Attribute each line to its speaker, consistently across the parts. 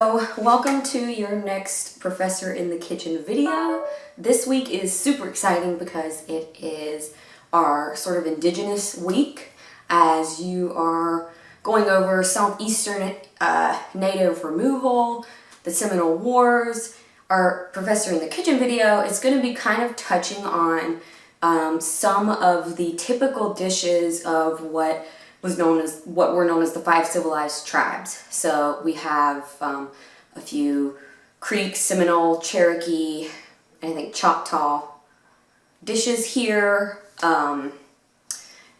Speaker 1: So, welcome to your next Professor in the Kitchen video. This week is super exciting because it is our sort of Indigenous week as you are going over Southeastern Native removal, the Seminole Wars. Our Professor in the Kitchen video is going to be kind of touching on some of the typical dishes of what were known as the 5 civilized tribes. So we have a few Creek, Seminole, Cherokee, and I think Choctaw dishes here. And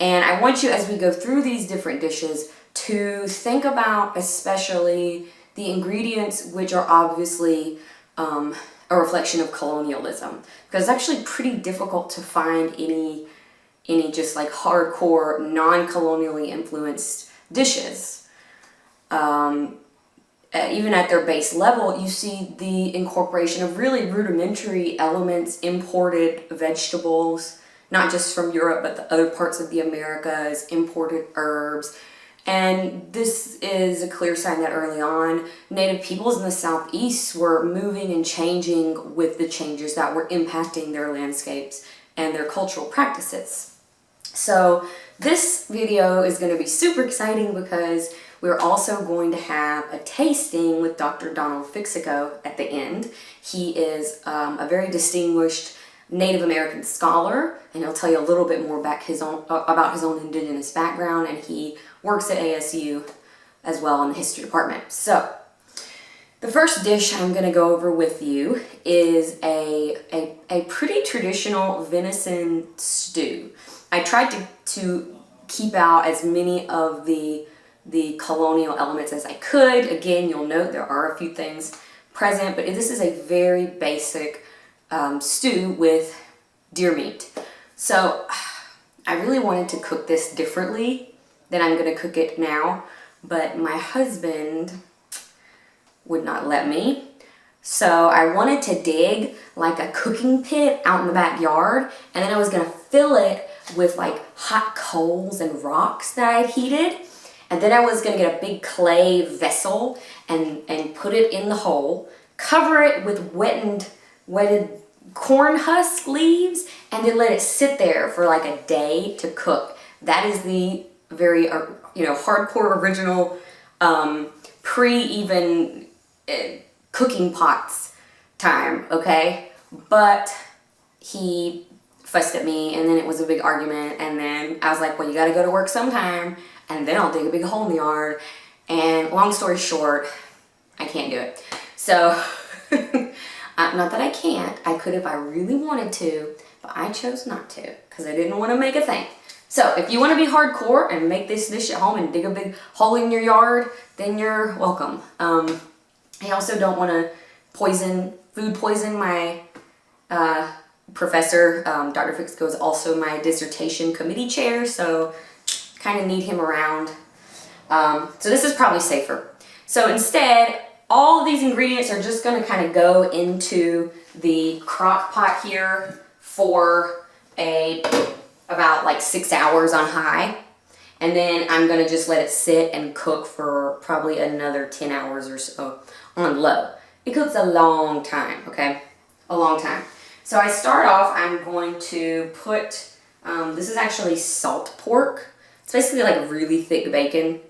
Speaker 1: I want you, as we go through these different dishes, to think about especially the ingredients which are obviously a reflection of colonialism, because it's actually pretty difficult to find any just like hardcore non-colonially influenced dishes. Even at their base level, you see the incorporation of really rudimentary elements, imported vegetables, not just from Europe, but the other parts of the Americas, imported herbs. And this is a clear sign that early on, Native peoples in the Southeast were moving and changing with the changes that were impacting their landscapes and their cultural practices. So this video is going to be super exciting because we're also going to have a tasting with Dr. Donald Fixico at the end. He is a very distinguished Native American scholar, and he'll tell you a little bit more about his own Indigenous background, and he works at ASU as well in the history department. So the first dish I'm going to go over with you is a pretty traditional venison stew. I tried to keep out as many of the colonial elements as I could. Again, you'll note there are a few things present, but this is a very basic stew with deer meat. So I really wanted to cook this differently than I'm going to cook it now, but my husband would not let me. So I wanted to dig like a cooking pit out in the backyard, and then I was going to fill it with like hot coals and rocks that I had heated. And then I was going to get a big clay vessel and put it in the hole, cover it with wetted corn husk leaves, and then let it sit there for like a day to cook. That is the very hardcore original pre-even cooking pots time, okay? But he fussed at me, and then it was a big argument, and then I was like, well, you gotta go to work sometime, and then I'll dig a big hole in the yard. And long story short, I can't do it. So not that I can't, I could if I really wanted to, but I chose not to because I didn't want to make a thing. So if you want to be hardcore and make this dish at home and dig a big hole in your yard, then you're welcome. I also don't want to food poison my professor. Dr. Fixico is also my dissertation committee chair, so kind of need him around. So this is probably safer. So instead, all of these ingredients are just going to kind of go into the crock pot here for about like 6 hours on high. And then I'm going to just let it sit and cook for probably another 10 hours or so on low. It cooks a long time, okay? A long time. So I start off, I'm going to put, this is actually salt pork. It's basically like really thick bacon.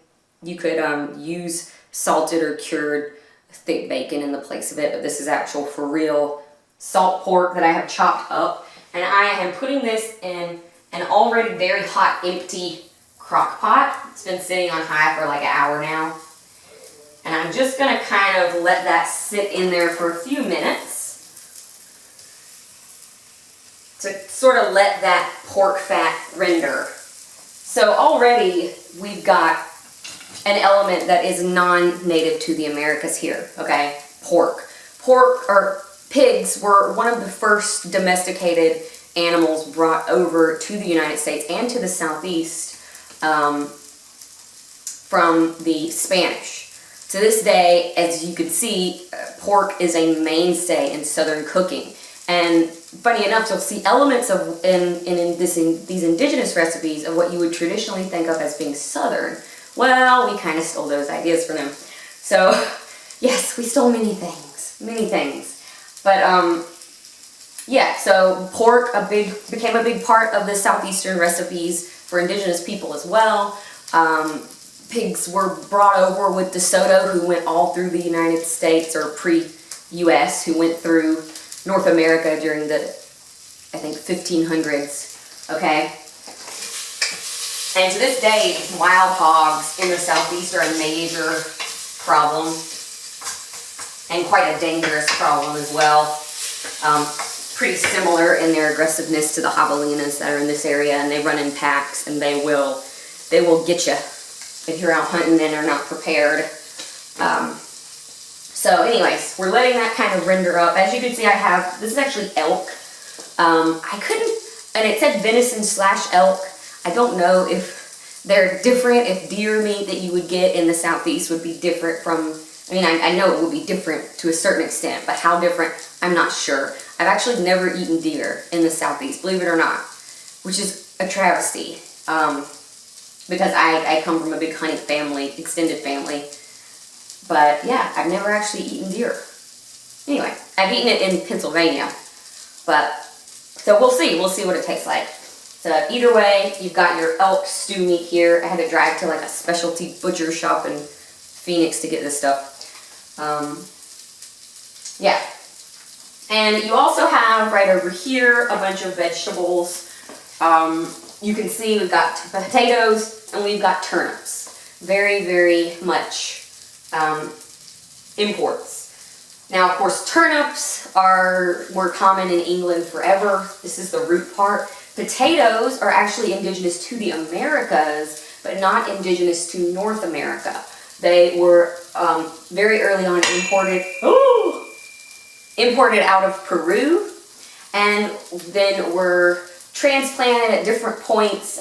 Speaker 1: You could use salted or cured thick bacon in the place of it, but this is actual for real salt pork that I have chopped up. And I am putting this in an already very hot, empty crock pot. It's been sitting on high for like an hour now. And I'm just going to kind of let that sit in there for a few minutes to sort of let that pork fat render. So already we've got an element that is non-native to the Americas here, okay? Pork. Pork, or pigs, were one of the first domesticated animals brought over to the United States and to the Southeast from the Spanish. To this day, as you can see, pork is a mainstay in Southern cooking. And funny enough, you'll see elements of these indigenous recipes of what you would traditionally think of as being Southern. Well, we kind of stole those ideas from them. So Yes, we stole many things. Many things. But, yeah, so pork became a big part of the Southeastern recipes for indigenous people as well. Pigs were brought over with DeSoto, who went all through the United States, or pre-US, who went through North America during the, I think, 1500s, okay? And to this day, wild hogs in the Southeast are a major problem, and quite a dangerous problem as well. Pretty similar in their aggressiveness to the javelinas that are in this area, and they run in packs, and they will get you if you're out hunting and are not prepared. So anyways, we're letting that kind of render up. As you can see, I have, this is actually elk. I couldn't, and it said venison/elk. I don't know if they're different, if deer meat that you would get in the Southeast would be different from, I mean, I know it would be different to a certain extent, but how different, I'm not sure. I've actually never eaten deer in the Southeast, believe it or not, which is a travesty, because I come from a big hunting family, extended family, but yeah, I've never actually eaten deer. Anyway, I've eaten it in Pennsylvania, but, so we'll see what it tastes like. So either way, you've got your elk stew meat here. I had to drive to like a specialty butcher shop in Phoenix to get this stuff. Yeah. And you also have right over here a bunch of vegetables. You can see we've got potatoes and we've got turnips. Very, very much imports. Now, of course, turnips were common in England forever. This is the root part. Potatoes are actually indigenous to the Americas, but not indigenous to North America. They were very early on imported out of Peru, and then were transplanted at different points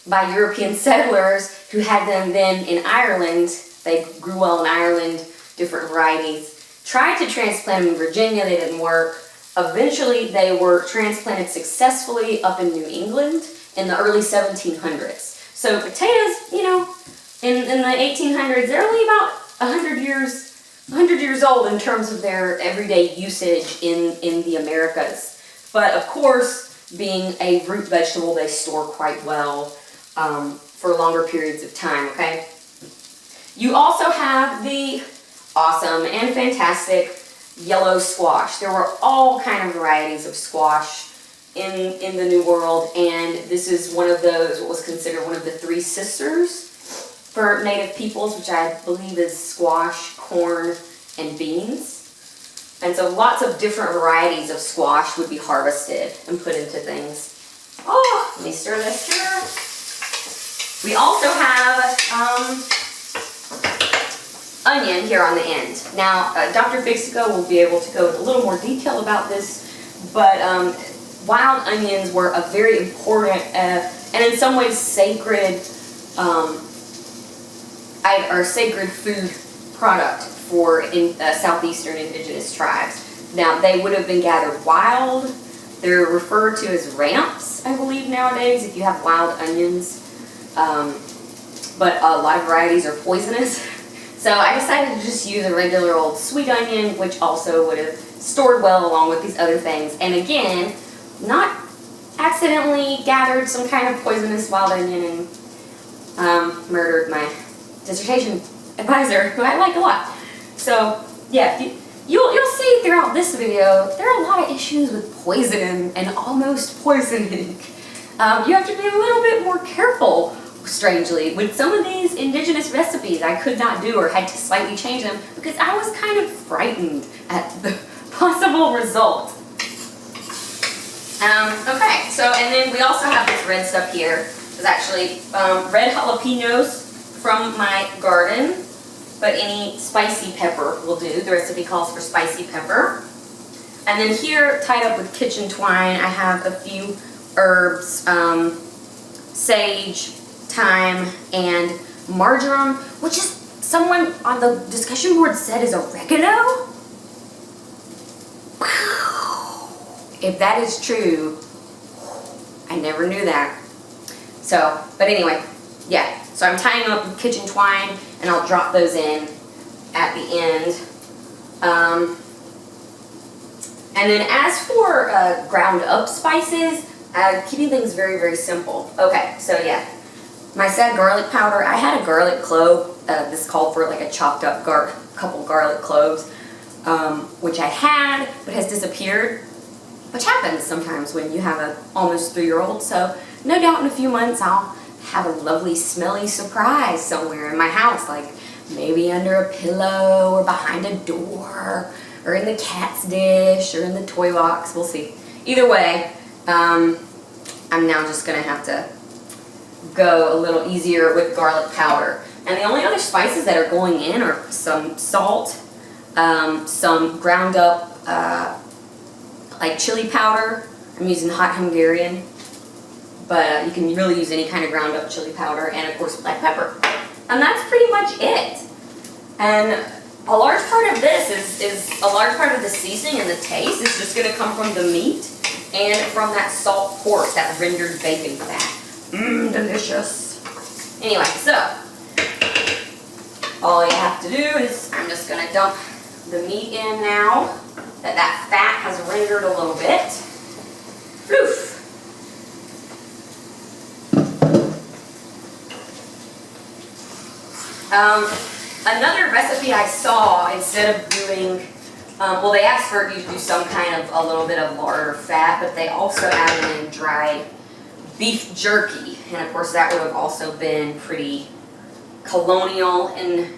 Speaker 1: by European settlers who had them then in Ireland. They grew well in Ireland, different varieties. Tried to transplant them in Virginia, they didn't work. Eventually, they were transplanted successfully up in New England in the early 1700s. So potatoes, you know, in the 1800s, they're only about 100 years old in terms of their everyday usage in the Americas. But of course, being a root vegetable, they store quite well for longer periods of time, okay? You also have the awesome and fantastic yellow squash. There were all kind of varieties of squash in the New World, and this is one of those, what was considered one of the three sisters for native peoples, which I believe is squash, corn, and beans. And so lots of different varieties of squash would be harvested and put into things. Oh, let me stir this here. We also have onion here on the end. Now, Dr. Fixico will be able to go into a little more detail about this, but wild onions were a very important and in some ways sacred sacred food product for Southeastern Indigenous tribes. Now, they would have been gathered wild. They're referred to as ramps, I believe, nowadays, if you have wild onions. But a lot of varieties are poisonous. So I decided to just use a regular old sweet onion, which also would have stored well along with these other things. And again, not accidentally gathered some kind of poisonous wild onion and murdered my dissertation advisor, who I like a lot. So yeah, you'll see throughout this video, there are a lot of issues with poison and almost poisoning. You have to be a little bit more careful. Strangely, with some of these indigenous recipes, I could not do or had to slightly change them because I was kind of frightened at the possible result. Okay, so and then we also have this red stuff here. It's actually red jalapenos from my garden, but any spicy pepper will do. The recipe calls for spicy pepper. And then here, tied up with kitchen twine, I have a few herbs, sage, thyme, and marjoram, which is someone on the discussion board said is oregano. If that is true, I never knew that. So, but anyway, yeah. So I'm tying up with kitchen twine, and I'll drop those in at the end. And then as for ground up spices, keeping things very, very simple. Okay, so yeah, my said garlic powder, I had a garlic clove. This called for like a chopped up couple garlic cloves, which I had, but has disappeared, which happens sometimes when you have a almost 3-year-old. So no doubt in a few months I'll have a lovely smelly surprise somewhere in my house, like maybe under a pillow or behind a door or in the cat's dish or in the toy box. We'll see. Either way, I'm now just gonna have to go a little easier with garlic powder. And the only other spices that are going in are some salt, some ground up like chili powder. I'm using hot Hungarian, but you can really use any kind of ground up chili powder, and of course black pepper. And that's pretty much it. And a large part of this is a large part of the seasoning and the taste is just gonna come from the meat and from that salt pork, that rendered bacon fat. Delicious. Anyway, so all you have to do is, I'm just gonna dump the meat in now that fat has rendered a little bit. Oof. Another recipe I saw, instead of doing, well, they asked for you to do some kind of a little bit of lard or fat, but they also added in dried beef jerky, and of course that would have also been pretty colonial in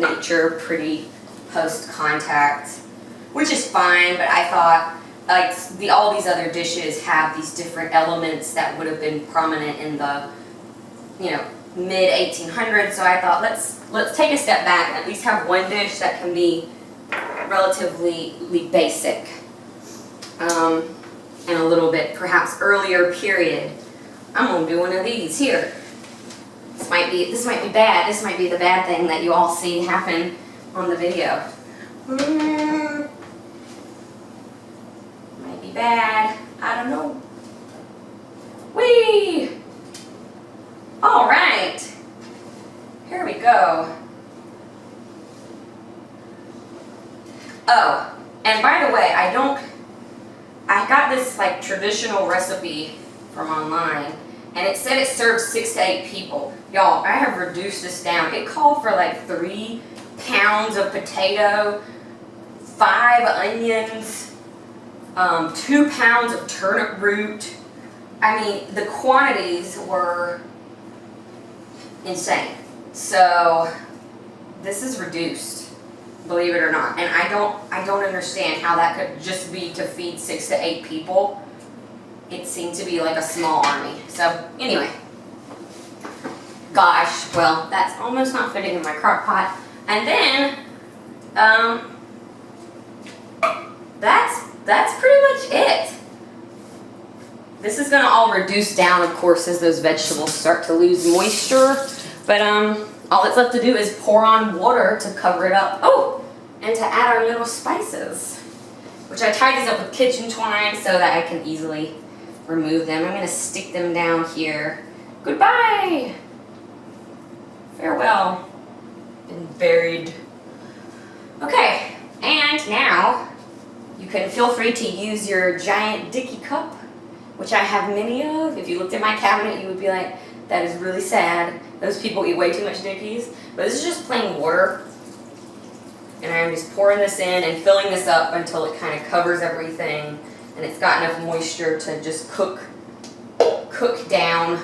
Speaker 1: nature, pretty post-contact, which is fine, but I thought, like, all these other dishes have these different elements that would have been prominent in the, you know, mid-1800s, so I thought let's take a step back and at least have one dish that can be relatively basic, and a little bit perhaps earlier period. I'm gonna do one of these here. This might be bad. This might be the bad thing that you all see happen on the video. Might be bad. I don't know. Whee! All right. Here we go. Oh, and by the way, I got this like traditional recipe from online, and it said it serves 6 to 8 people. Y'all, I have reduced this down. It called for like 3 pounds of potato, 5 onions, 2 pounds of turnip root. I mean, the quantities were insane. So this is reduced, believe it or not. And I don't understand how that could just be to feed 6 to 8 people. It seemed to be like a small army. So anyway, gosh, well, that's almost not fitting in my crock pot. And then that's pretty much it. This is gonna all reduce down, of course, as those vegetables start to lose moisture. But all that's left to do is pour on water to cover it up. Oh, and to add our little spices, which I tied these up with kitchen twine so that I can easily remove them. I'm gonna stick them down here. Goodbye. Farewell. Been buried. Okay, and now you can feel free to use your giant dicky cup, which I have many of. If you looked at my cabinet, you would be like, that is really sad. Those people eat way too much Dickies. But this is just plain water. And I'm just pouring this in and filling this up until it kind of covers everything. And it's got enough moisture to just cook down.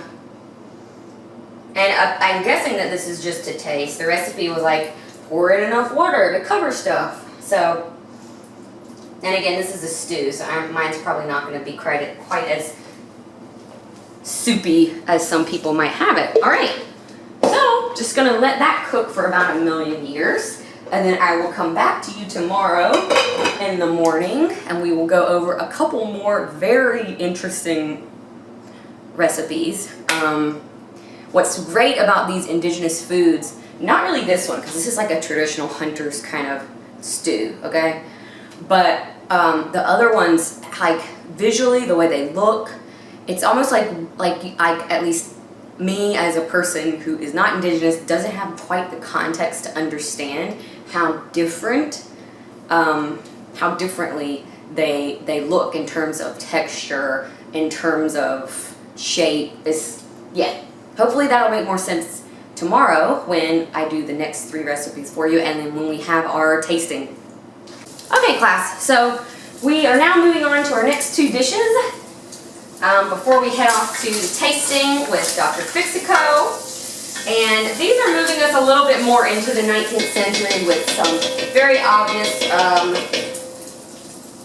Speaker 1: And I'm guessing that this is just to taste. The recipe was like, pour in enough water to cover stuff. So, and again, this is a stew, so mine's probably not going to be quite as soupy as some people might have it. All right, so just going to let that cook for about 1,000,000 years, and then I will come back to you tomorrow in the morning, and we will go over a couple more very interesting recipes. What's great about these indigenous foods, not really this one, because this is like a traditional hunter's kind of stew, okay? But the other ones, like visually, the way they look, it's almost like at least me as a person who is not indigenous doesn't have quite the context to understand. how differently they look in terms of texture, in terms of shape. Hopefully that'll make more sense tomorrow when I do the next 3 recipes for you, and then when we have our tasting. Okay, class, so we are now moving on to our next 2 dishes before we head off to tasting with Dr. Fixico. And these are moving us a little bit more into the 19th century with some very obvious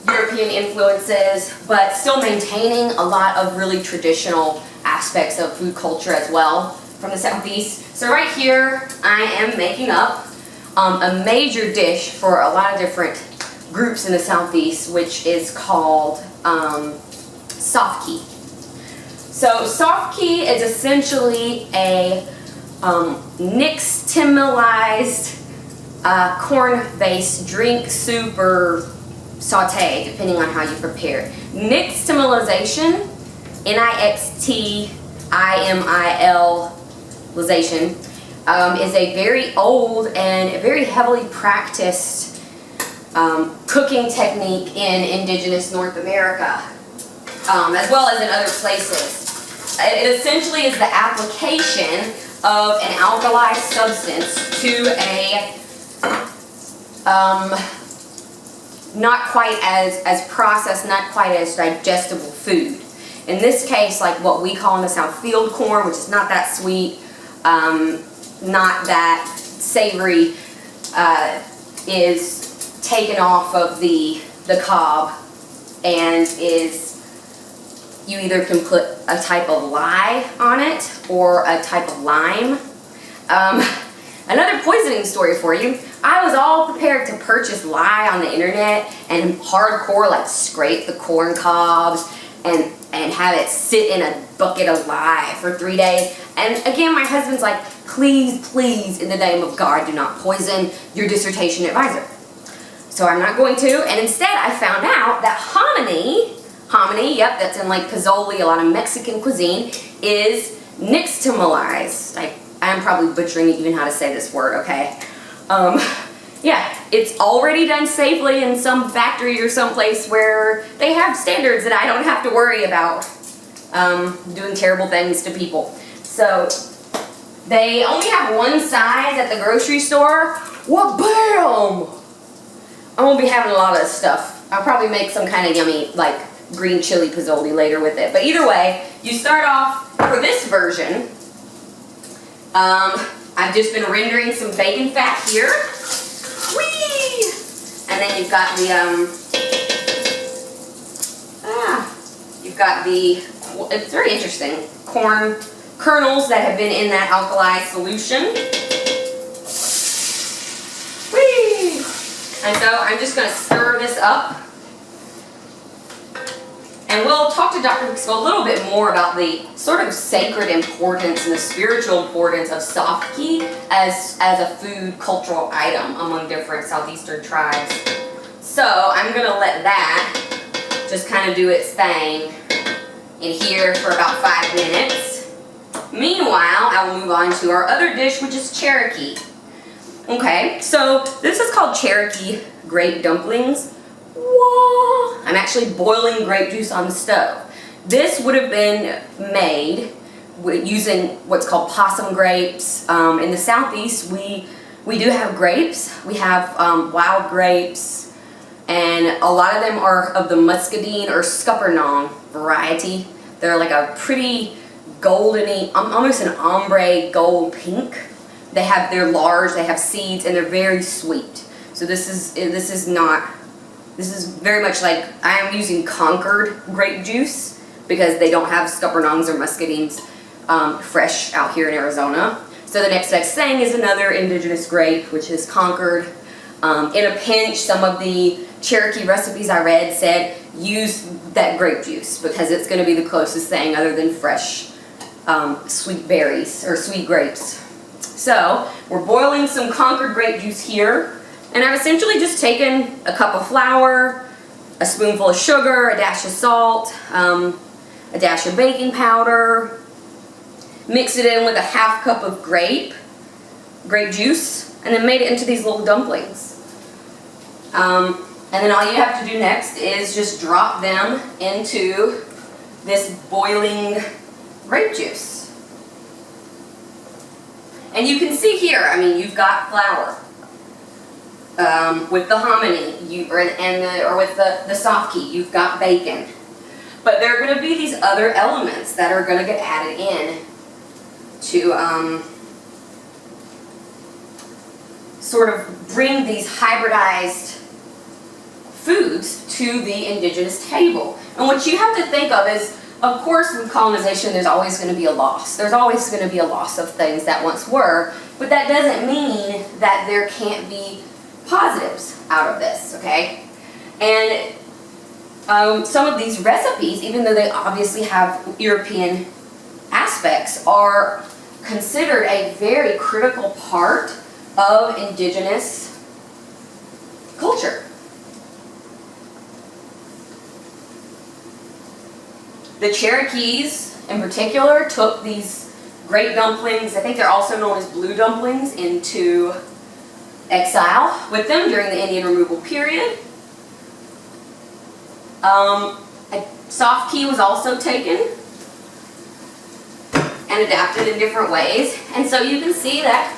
Speaker 1: European influences, but still maintaining a lot of really traditional aspects of food culture as well from the Southeast. So right here, I am making up a major dish for a lot of different groups in the Southeast, which is called Softkey. So Softkey is essentially a nixtamalized corn-based drink, soup, or saute, depending on how you prepare it. Nixtamalization, Nixtamilization, is a very old and very heavily practiced cooking technique in indigenous North America, as well as in other places. It essentially is the application of an alkali substance to a not quite as processed, not quite as digestible food. In this case, like what we call in the South field corn, which is not that sweet, not that savory, is taken off of the cob and you either can put a type of lye on it or a type of lime. Another poisoning story for you. I was all prepared to purchase lye on the internet and hardcore like scrape the corn cobs and have it sit in a bucket of lye for 3 days. And again, my husband's like, please, please, in the name of God, do not poison your dissertation advisor. So I'm not going to, and instead I found out that hominy, yep, that's in like pozole, a lot of Mexican cuisine, is nixtamalized. I'm probably butchering even how to say this word, okay? Yeah, it's already done safely in some factory or someplace where they have standards that I don't have to worry about doing terrible things to people. So they only have one size at the grocery store. Well, bam! I won't be having a lot of this stuff. I'll probably make some kind of yummy, like, green chili pozole later with it. But either way, you start off, for this version, I've just been rendering some bacon fat here. Whee! And then you've got it's very interesting, corn kernels that have been in that alkali solution. Whee! And so I'm just going to stir this up. And we'll talk to Dr. Fixico a little bit more about the sort of sacred importance and the spiritual importance of Softkey as a food cultural item among different Southeastern tribes. So I'm going to let that just kind of do its thing in here for about 5 minutes. Meanwhile, I will move on to our other dish, which is Cherokee. Okay, so this is called Cherokee grape dumplings. Whoa. I'm actually boiling grape juice on the stove. This would have been made using what's called possum grapes. In the Southeast, we do have grapes. We have wild grapes, and a lot of them are of the muscadine or scuppernong variety. They're like a pretty goldeny, almost an ombre gold pink. They're large, they have seeds, and they're very sweet. So this is very much like, I am using Concord grape juice because they don't have scuppernongs or muscadines fresh out here in Arizona. So the next best thing is another indigenous grape, which is Concord. In a pinch, some of the Cherokee recipes I read said use that grape juice because it's going to be the closest thing other than fresh sweet berries or sweet grapes. So we're boiling some Concord grape juice here. And I've essentially just taken a cup of flour, a spoonful of sugar, a dash of salt, a dash of baking powder, mix it in with a half cup of grape juice, and then made it into these little dumplings. And then all you have to do next is just drop them into this boiling grape juice. And you can see here, I mean, you've got flour with the hominy, or with the Softkey, you've got bacon. But there are going to be these other elements that are going to get added in to sort of bring these hybridized foods to the indigenous table. And what you have to think of is, of course, with colonization, there's always going to be a loss. There's always going to be a loss of things that once were, but that doesn't mean that there can't be positives out of this, okay? And some of these recipes, even though they obviously have European aspects, are considered a very critical part of indigenous culture. The Cherokees, in particular, took these great dumplings, I think they're also known as blue dumplings, into exile with them during the Indian removal period. Softkey was also taken and adapted in different ways. And so you can see that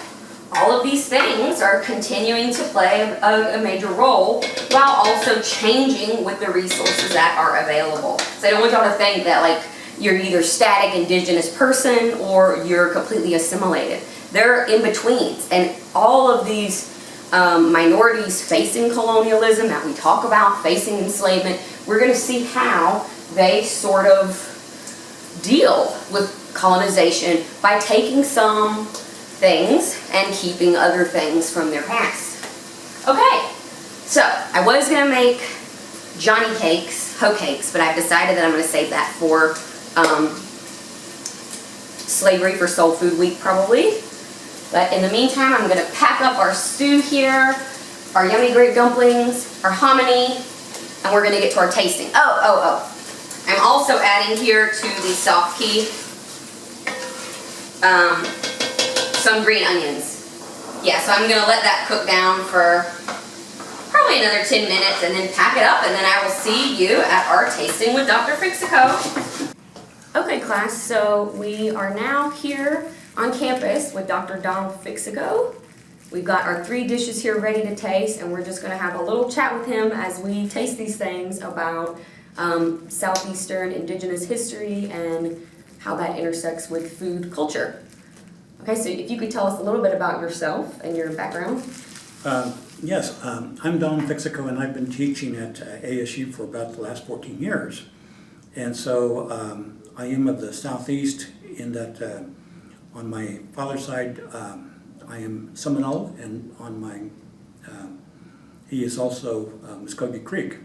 Speaker 1: all of these things are continuing to play a major role while also changing with the resources that are available. So I don't want y'all to think that like you're either static indigenous person or you're completely assimilated. They're in betweens, and all of these minorities facing colonialism that we talk about, facing enslavement, we're going to see how they sort of deal with colonization by taking some things and keeping other things from their past. Okay, so I was going to make Johnny cakes, hoe cakes, but I've decided that I'm going to save that for Slavery for Soul Food Week probably. But in the meantime, I'm going to pack up our stew here, our yummy grape dumplings, our hominy, and we're going to get to our tasting. Oh. I'm also adding here to the Softkey some green onions. Yeah, so I'm going to let that cook down for probably another 10 minutes and then pack it up, and then I will see you at our tasting with Dr. Fixico. Okay, class, so we are now here on campus with Dr. Donald Fixico. We've got our 3 dishes here ready to taste, and we're just going to have a little chat with him as we taste these things about Southeastern Indigenous history and how that intersects with food culture. Okay, so if you could tell us a little bit about yourself and your background.
Speaker 2: Yes, I'm Don Fixico, and I've been teaching at ASU for about the last 14 years. And so I am of the Southeast in that on my father's side, I am Seminole, and on my, he is also Muskogee Creek.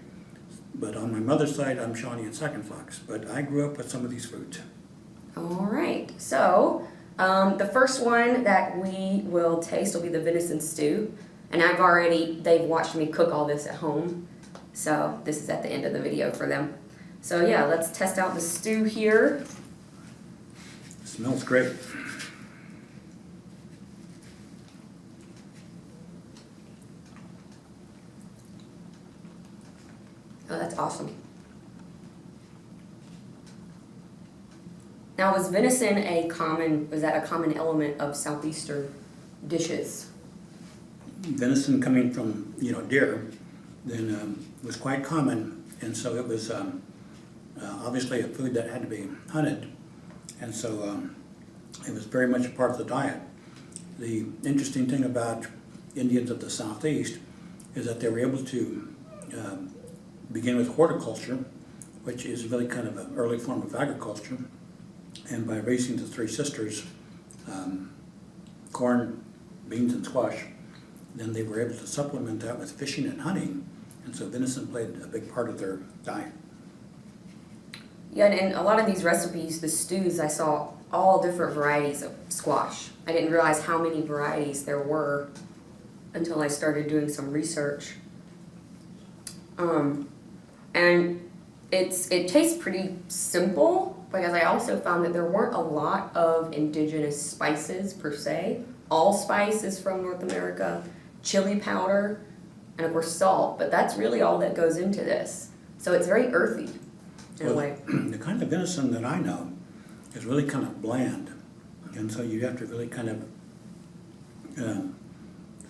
Speaker 2: But on my mother's side, I'm Shawnee and Second Fox. But I grew up with some of these foods.
Speaker 1: All right, so the first one that we will taste will be the venison stew. And they've watched me cook all this at home. So this is at the end of the video for them. So yeah, let's test out the stew here.
Speaker 2: It smells great.
Speaker 1: Oh, that's awesome. Now, was venison was that a common element of Southeastern dishes?
Speaker 2: Venison coming from, deer, then was quite common, and so it was obviously a food that had to be hunted, and so it was very much a part of the diet. The interesting thing about Indians of the Southeast is that they were able to begin with horticulture, which is really kind of an early form of agriculture, and by raising the 3 sisters, corn, beans, and squash, then they were able to supplement that with fishing and hunting, and so venison played a big part of their diet.
Speaker 1: Yeah, and a lot of these recipes, the stews, I saw all different varieties of squash. I didn't realize how many varieties there were until I started doing some research. And it tastes pretty simple, because I also found that there weren't a lot of indigenous spices per se. allspice is from North America, chili powder, and of course salt, but that's really all that goes into this. So it's very earthy in a way.
Speaker 2: The kind of venison that I know is really kind of bland, and so you have to really kind of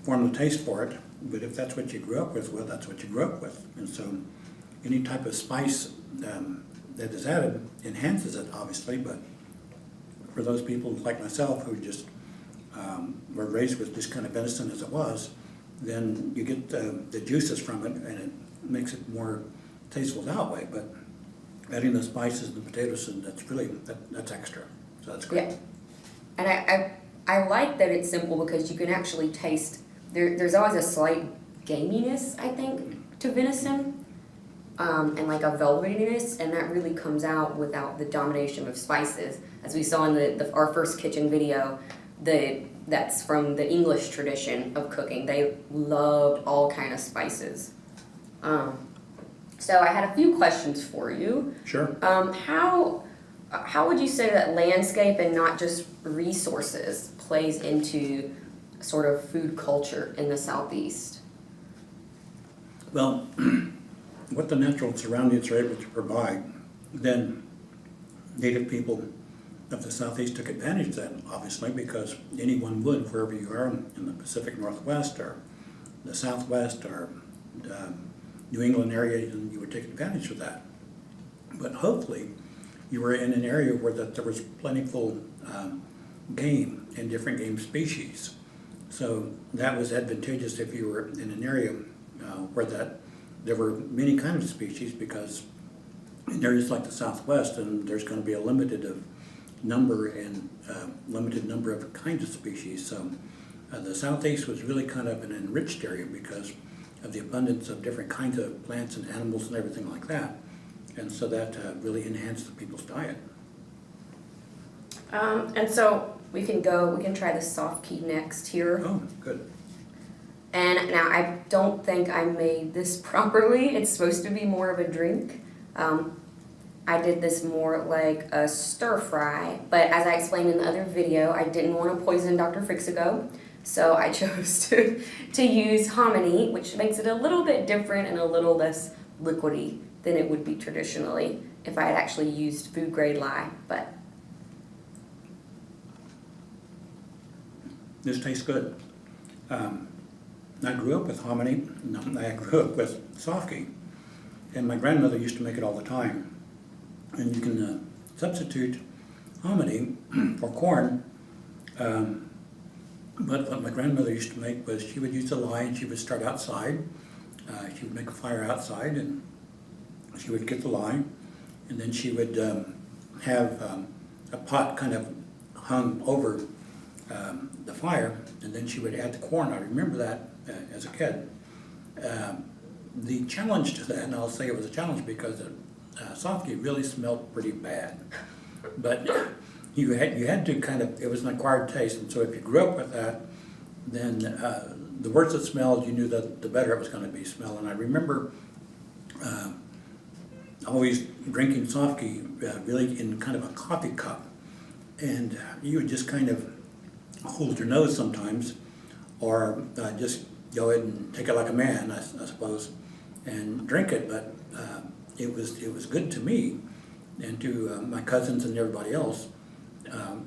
Speaker 2: form the taste for it. But if that's what you grew up with, well, that's what you grew up with. And so any type of spice that is added enhances it, obviously, but for those people like myself who just were raised with this kind of venison as it was, then you get the juices from it, and it makes it more tasteful that way. But adding the spices and the potatoes, and that's really, that's extra. So that's great.
Speaker 1: Yeah. And I like that it's simple because you can actually taste, there's always a slight gaminess, I think, to venison, and like a velvetiness, and that really comes out without the domination of spices. As we saw in our first kitchen video, that's from the English tradition of cooking. They loved all kind of spices. So I had a few questions for you.
Speaker 2: Sure.
Speaker 1: How would you say that landscape and not just resources plays into sort of food culture in the Southeast?
Speaker 2: Well, what the natural surroundings are able to provide, then Native people of the Southeast took advantage of that, obviously, because anyone would, wherever you are in the Pacific Northwest or the Southwest or New England area, and you would take advantage of that. But hopefully, you were in an area where there was plentiful game and different game species. So that was advantageous if you were in an area where there were many kinds of species, because in areas like the Southwest, and there's going to be a limited number of kinds of species. So the Southeast was really kind of an enriched area because of the abundance of different kinds of plants and animals and everything like that. And so that really enhanced the people's diet.
Speaker 1: And so we can try the Softkey next here.
Speaker 2: Oh, good.
Speaker 1: And now I don't think I made this properly. It's supposed to be more of a drink. I did this more like a stir fry, but as I explained in the other video, I didn't want to poison Dr. Fixico. So I chose to use hominy, which makes it a little bit different and a little less liquidy than it would be traditionally if I had actually used food grade lye. But
Speaker 2: this tastes good. I grew up with hominy. No, I grew up with Softkey, and my grandmother used to make it all the time. And you can substitute hominy for corn. But what my grandmother used to make was she would use the lye, and she would start outside. She would make a fire outside, and she would get the lye, and then she would have a pot kind of hung over the fire, and then she would add the corn. I remember that as a kid. The challenge to that, and I'll say it was a challenge because Softkey really smelled pretty bad, but you had to kind of, it was an acquired taste, and so if you grew up with that, then the worse it smelled, you knew that the better it was going to be smell. And I remember always drinking Softkey really in kind of a coffee cup, and you would just kind of hold your nose sometimes, or just go ahead and take it like a man, I suppose, and drink it. But it was good to me and to my cousins and everybody else.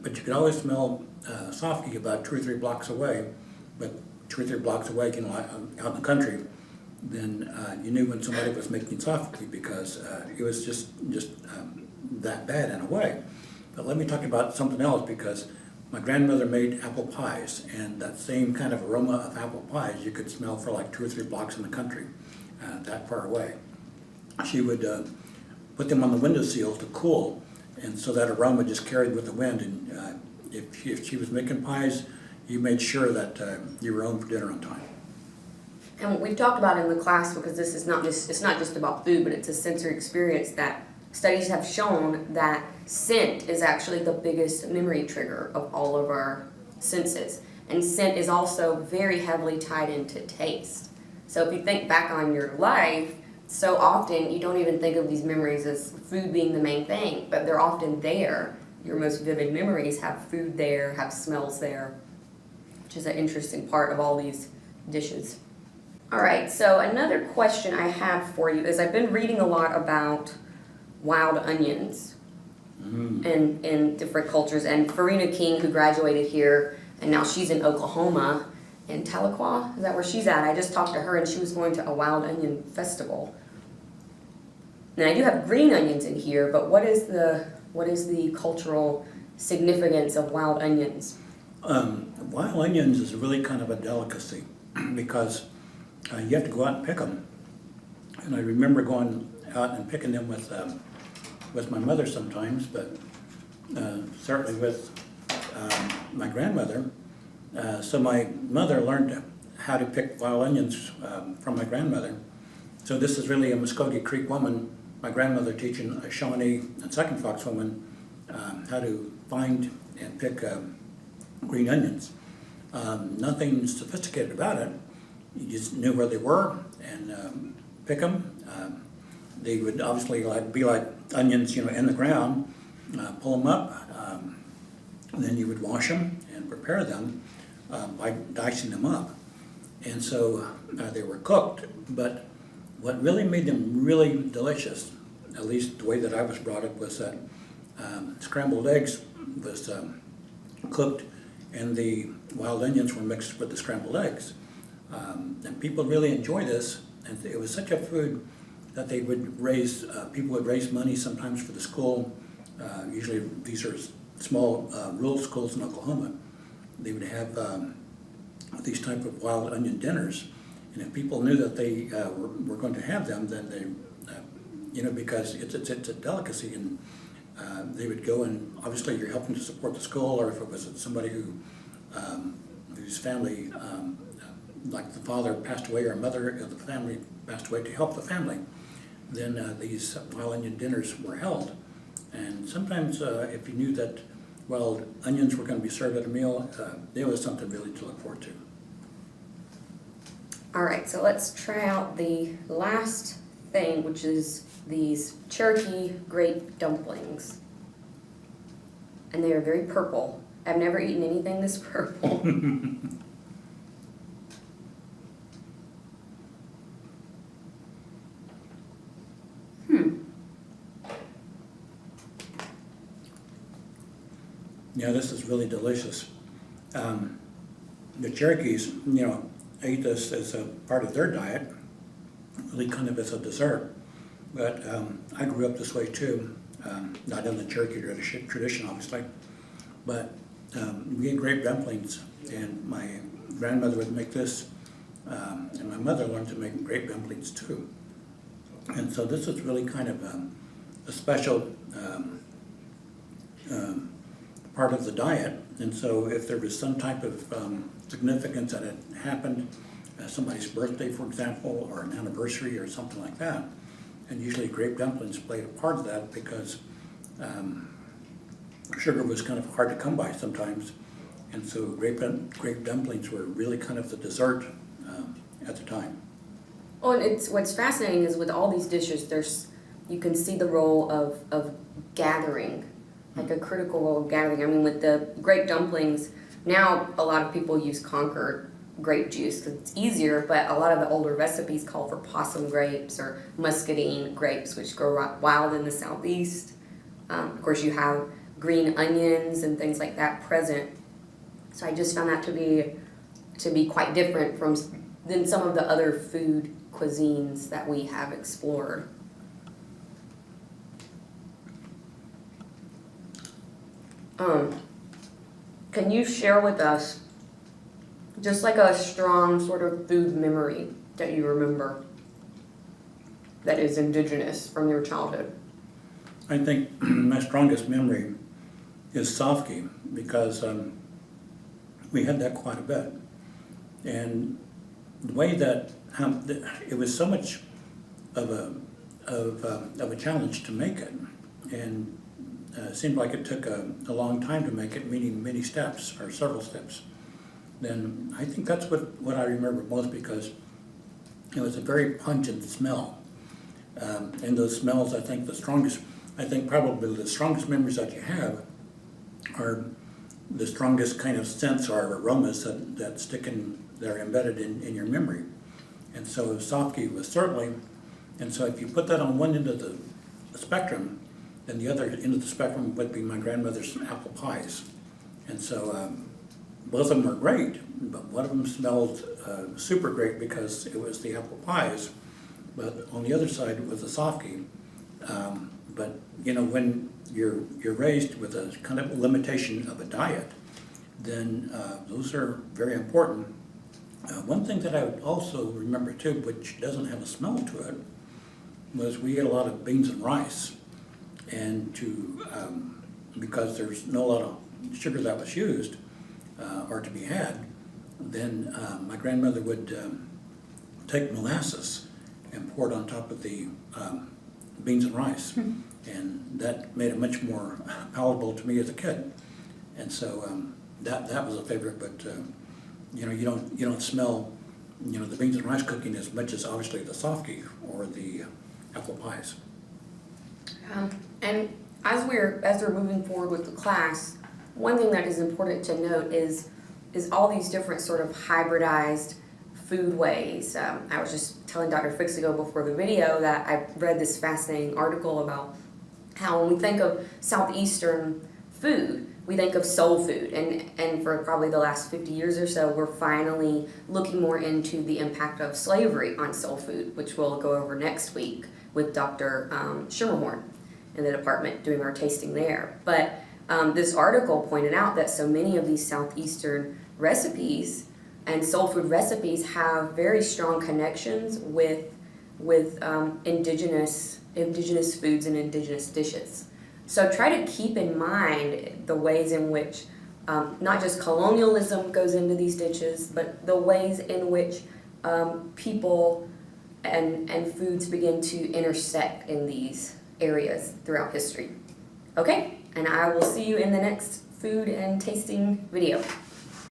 Speaker 2: But you could always smell Softkey about 2 or 3 blocks away. But 2 or 3 blocks away, you know, out in the country, then you knew when somebody was making Softkey, because it was just that bad in a way. But let me talk about something else, because my grandmother made apple pies, and that same kind of aroma of apple pies you could smell for like 2 or 3 blocks in the country, that far away. She would put them on the windowsill to cool, and so that aroma just carried with the wind. And if she was making pies, you made sure that you were home for dinner on time.
Speaker 1: And what we've talked about in the class, because this is it's not just about food, but it's a sensory experience, that studies have shown that scent is actually the biggest memory trigger of all of our senses. And scent is also very heavily tied into taste. So if you think back on your life, so often you don't even think of these memories as food being the main thing, but they're often there. Your most vivid memories have food there, have smells there. which is an interesting part of all these dishes. All right, so another question I have for you is I've been reading a lot about wild onions in different cultures, and Farina King, who graduated here, and now she's in Oklahoma, in Tahlequah, is that where she's at? I just talked to her, and she was going to a wild onion festival. And I do have green onions in here, but what is the cultural significance of wild onions?
Speaker 2: Wild onions is really kind of a delicacy because you have to go out and pick them. And I remember going out and picking them with my mother sometimes, but certainly with my grandmother. So my mother learned how to pick wild onions from my grandmother. So this is really a Muscogee Creek woman, my grandmother teaching a Shawnee and Second Fox woman how to find and pick green onions. Nothing sophisticated about it. You just knew where they were and pick them. They would obviously be like onions, in the ground. Pull them up, and then you would wash them and prepare them by dicing them up. And so they were cooked, but what really made them really delicious, at least the way that I was brought up, was that scrambled eggs was cooked and the wild onions were mixed with the scrambled eggs. And people really enjoy this, and it was such a food that they would raise, people would raise money sometimes for the school. Usually these are small rural schools in Oklahoma. They would have these type of wild onion dinners, and if people knew that they were going to have them, then they, because it's a delicacy, and they would go, and obviously you're helping to support the school, or if it was somebody whose family, like the father passed away or a mother of the family passed away, to help the family, then these wild onion dinners were held. And sometimes if you knew that wild onions were going to be served at a meal, it was something really to look forward to.
Speaker 1: All right, so let's try out the last thing, which is these Cherokee grape dumplings. And they are very purple. I've never eaten anything this purple.
Speaker 2: Yeah, this is really delicious. The Cherokees, ate this as a part of their diet, really kind of as a dessert. But I grew up this way too, not in the Cherokee tradition obviously, but we ate grape dumplings, and my grandmother would make this, and my mother learned to make grape dumplings too. And so this is really kind of a special part of the diet. And so if there was some type of significance that had happened, somebody's birthday, for example, or an anniversary or something like that, and usually grape dumplings played a part of that because sugar was kind of hard to come by sometimes. And so grape dumplings were really kind of the dessert at the time.
Speaker 1: Oh, and what's fascinating is with all these dishes, you can see the role of gathering, like a critical role of gathering. I mean, with the grape dumplings, now a lot of people use Concord grape juice because it's easier, but a lot of the older recipes call for possum grapes or muscadine grapes, which grow wild in the Southeast. Of course, you have green onions and things like that present. So I just found that to be quite different than some of the other food cuisines that we have explored. Can you share with us just like a strong sort of food memory that you remember that is indigenous from your childhood?
Speaker 2: I think my strongest memory is Softkey, because we had that quite a bit. And the way that it was so much of a challenge to make it, and it seemed like it took a long time to make it, meaning many steps or several steps. Then I think that's what I remember most, because it was a very pungent smell. And those smells, I think probably the strongest memories that you have are the strongest kind of scents or aromas that stick in, that are embedded in your memory. And so Softkey was certainly, and so if you put that on one end of the spectrum, then the other end of the spectrum would be my grandmother's apple pies. And so both of them are great, but one of them smelled super great because it was the apple pies, but on the other side was the Softkey. But you know, when you're raised with a kind of limitation of a diet, then those are very important. One thing that I would also remember too, which doesn't have a smell to it, was we ate a lot of beans and rice, and because there's no lot of sugar that was used or to be had, then my grandmother would take molasses and pour it on top of the beans and rice, and that made it much more palatable to me as a kid. And so that was a favorite. But you know, you don't smell, you know, the beans and rice cooking as much as obviously the Softkey or the apple pies.
Speaker 1: And as we're moving forward with the class, one thing that is important to note is all these different sort of hybridized food ways. I was just telling Dr. Fixico before the video that I read this fascinating article about how when we think of Southeastern food, we think of soul food, and for probably the last 50 years or so, we're finally looking more into the impact of slavery on soul food, which we'll go over next week with Dr. Shimmerhorn in the department doing our tasting there. But this article pointed out that so many of these Southeastern recipes and soul food recipes have very strong connections with indigenous foods and indigenous dishes. So try to keep in mind the ways in which not just colonialism goes into these dishes, but the ways in which people and foods begin to intersect in these areas throughout history. Okay, and I will see you in the next food and tasting video.